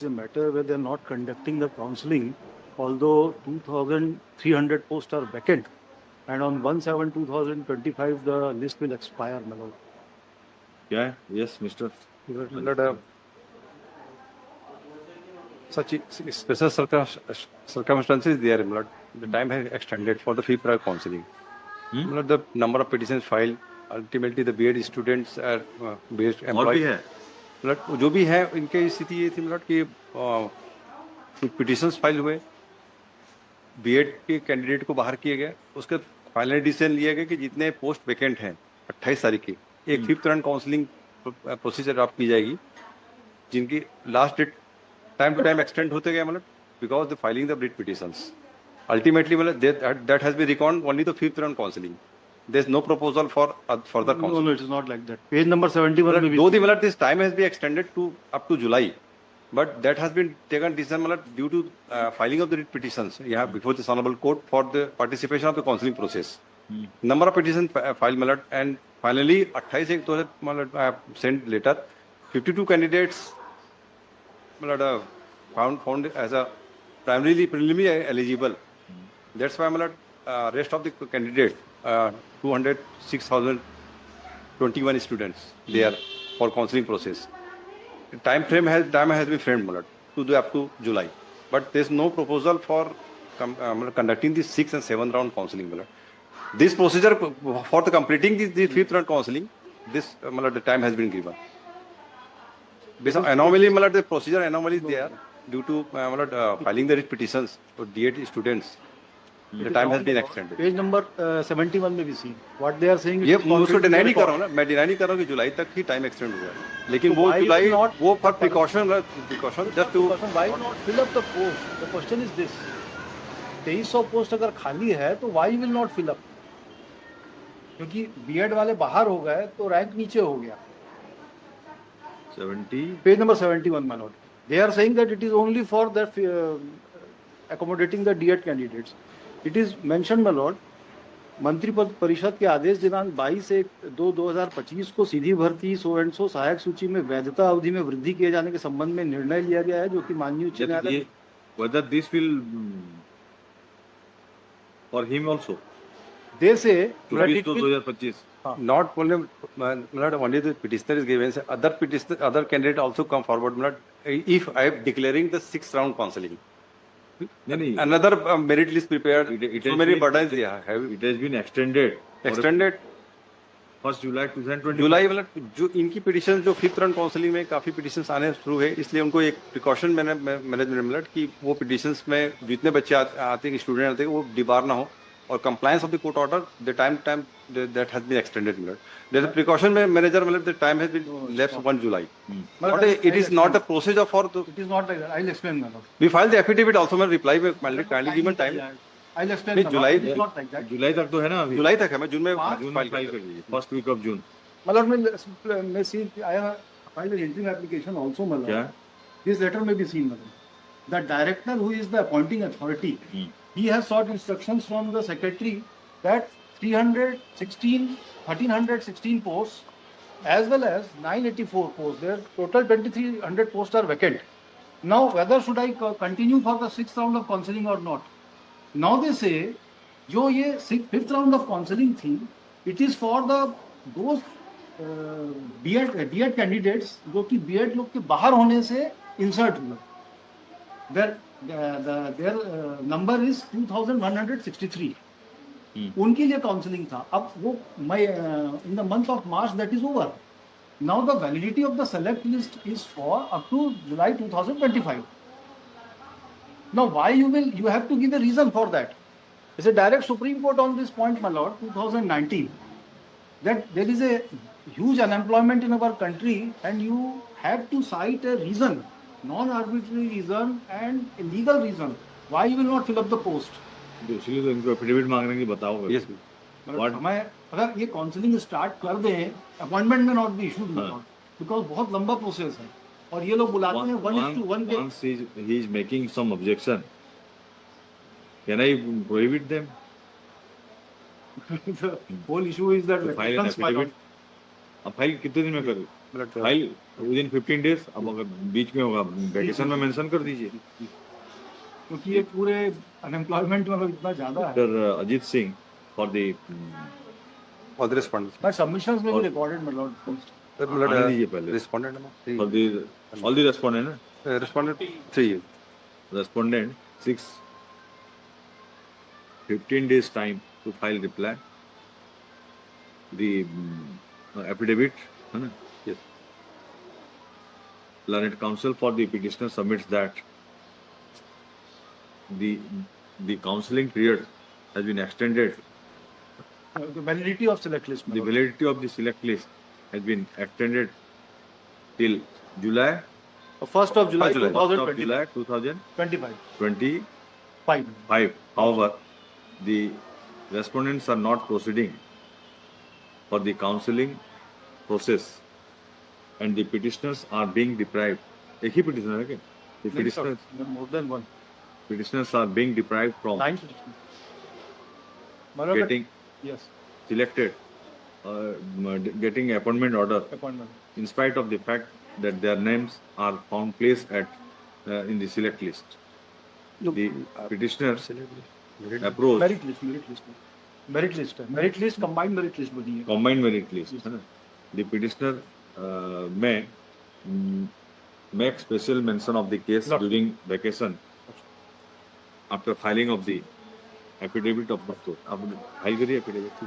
a matter where they're not conducting the counseling, although 2,300 posts are vacant, and on 1/7/2025 the list will expire, my lord. Yeah, yes, Mr. Such special circumstances there, the time has extended for the fee prior counseling. The number of petitions filed, ultimately the B.Ed students are based employees. जो भी है इनके स्थिति ये थी कि कुछ petitions file हुए, बीएड के कैंडिडेट को बाहर किए गए, उसके फाइनल डिसीजन लिया गया कि जितने पोस्ट वैकेंट हैं 28 तारीख की एक फिफ्थ राउंड काउंसलिंग प्रोसीजर आप की जाएगी, जिनकी last date time to time extend होते गए, because the filing the writ petitions ultimately that has been reckoned only the fifth round counseling. There's no proposal for further counseling. No, it is not like that. Page number 71. Though this time has been extended to up to July, but that has been taken decision due to filing of the writ petitions before this honorable court for the participation of the counseling process. Number of petitions filed, and finally 28 I have sent letter. 52 candidates found as a primarily preliminary eligible. That's why rest of the candidate 206,021 students there for counseling process. The time has been framed to do up to July, but there's no proposal for conducting the 6th and 7th round counseling. This procedure for the completing the 5th round counseling, this the time has been given. Based on anomaly, the procedure anomaly is there due to filing the writ petitions for D.Ed students. The time has been extended. Page number 71 में भी see what they are saying. ये उसको deny नहीं कर रहा हूँ ना, मैं डिनाई नहीं कर रहा हूँ कि जुलाई तक ही टाइम एक्सटेंड हुआ है, लेकिन वो जुलाई वो for precaution just to why not fill up the post? The question is this: 2300 post अगर खाली है तो why will not fill up? क्योंकि बीएड वाले बाहर हो गए तो रैंक नीचे हो गया. 70 Page number 71, my lord. They are saying that it is only for the accommodating the D.Ed candidates. It is mentioned, my lord, मंत्री परिषद के आदेश दिनांक 22/1/2025 को सीधी भर्ती सो एंड सो सहायक सूची में वैधता अवधि में वृद्धि किए जाने के संबंध में निर्णय लिया गया है, जो कि माननीय उच्च न्यायालय. Whether this will for him also? They say that it will 2025. Not only only the petitioner is given, other candidate also come forward. If I am declaring the 6th round counseling, another merit list prepared. So many burdens have. It has been extended. First July 2020 जुलाई जो इनकी petition जो 5th round counselling में काफी petitions आने शुरू है, इसलिए उनको एक प्रिकॉशन मैनेजमेंट कि वो पिटिशंस में जितने बच्चे आते हैं स्टूडेंट आते हैं वो डिबार ना हो, और compliance of the court order the time that has been extended. There is a precaution manager the time has been left 1 July. But it is not a procedure for the, it is not like that. I'll explain, my lord. We filed the affidavit also, my reply में kindly given time. I'll explain. July It's not like that. जुलाई तक तो है ना, जुलाई तक है, मैं जून में file कर दीजिए, first week of June. My lord, मैं see I have filed an interim application also, my lord. क्या? This letter may be seen, my lord. The director, who is the appointing authority, he has sought instructions from the secretary that 1316 posts as well as 984 posts. There total 2300 posts are vacant. Now, whether should I continue for the 6th round of counseling or not? Now they say, जो ये 5th round of counseling थी, it is for the those B.Ed candidates जो कि B.Ed लोग के बाहर होने से insert हुए. Their number is 2163. उनके लिए काउंसलिंग था. अब वो in the month of March that is over. Now the validity of the select list is for up to July 2025. Now why you have to give a reason for that. It's a direct Supreme Court on this point, my lord, 2019, that there is a huge unemployment in our country and you have to cite a reason, non-arbitrary reason and a legal reason why you will not fill up the post. इसलिए तो इनको affidavit मांगने की बताओ. Yes. हमें अगर ये counselling start कर दें, अपॉइंटमेंट में नॉट बी इशूड, बिकॉज बहुत लंबा प्रोसेस है और ये लोग बुलाते हैं 1:1 के. Once he is making some objection, can I prohibit them? The whole issue is that file an affidavit. अब फाइल कितने दिन में करूँ? मतलब फाइल विद इन 15 डेज। अब अगर बीच में होगा वेकेशन में मेंशन कर दीजिए। क्योंकि ये पूरे अनएम्प्लॉयमेंट मतलब इतना ज्यादा है। Doctor Ajit Singh for the all the respondents. But submissions में भी रिकॉर्डेड मतलब Sir, आने दीजिए पहले। respondent number three. For the all the respondent ना, Respondent three. respondent 15 days time to file reply. The affidavit, है ना? Yes. Learned counsel for the petitioner submits that the counseling period has been extended. the validity of select list The validity of the select list has been extended till July 1st of July 2025. 25. However, the respondents are not proceeding for the counseling process and the petitioners are being deprived. एक ही petitioner है क्या? The More than one. petitioners are being deprived from 9 petitions. मतलब getting yes, selected, getting appointment order, appointment. in spite of the fact that their names are found placed at in the select list. The petitioners approach Merit list है. Merit list combined merit list बनी है. combined merit list, है ना? The petitioner may make special mention of the case during vacation after filing of the affidavit of the court. आप file करिए affidavit.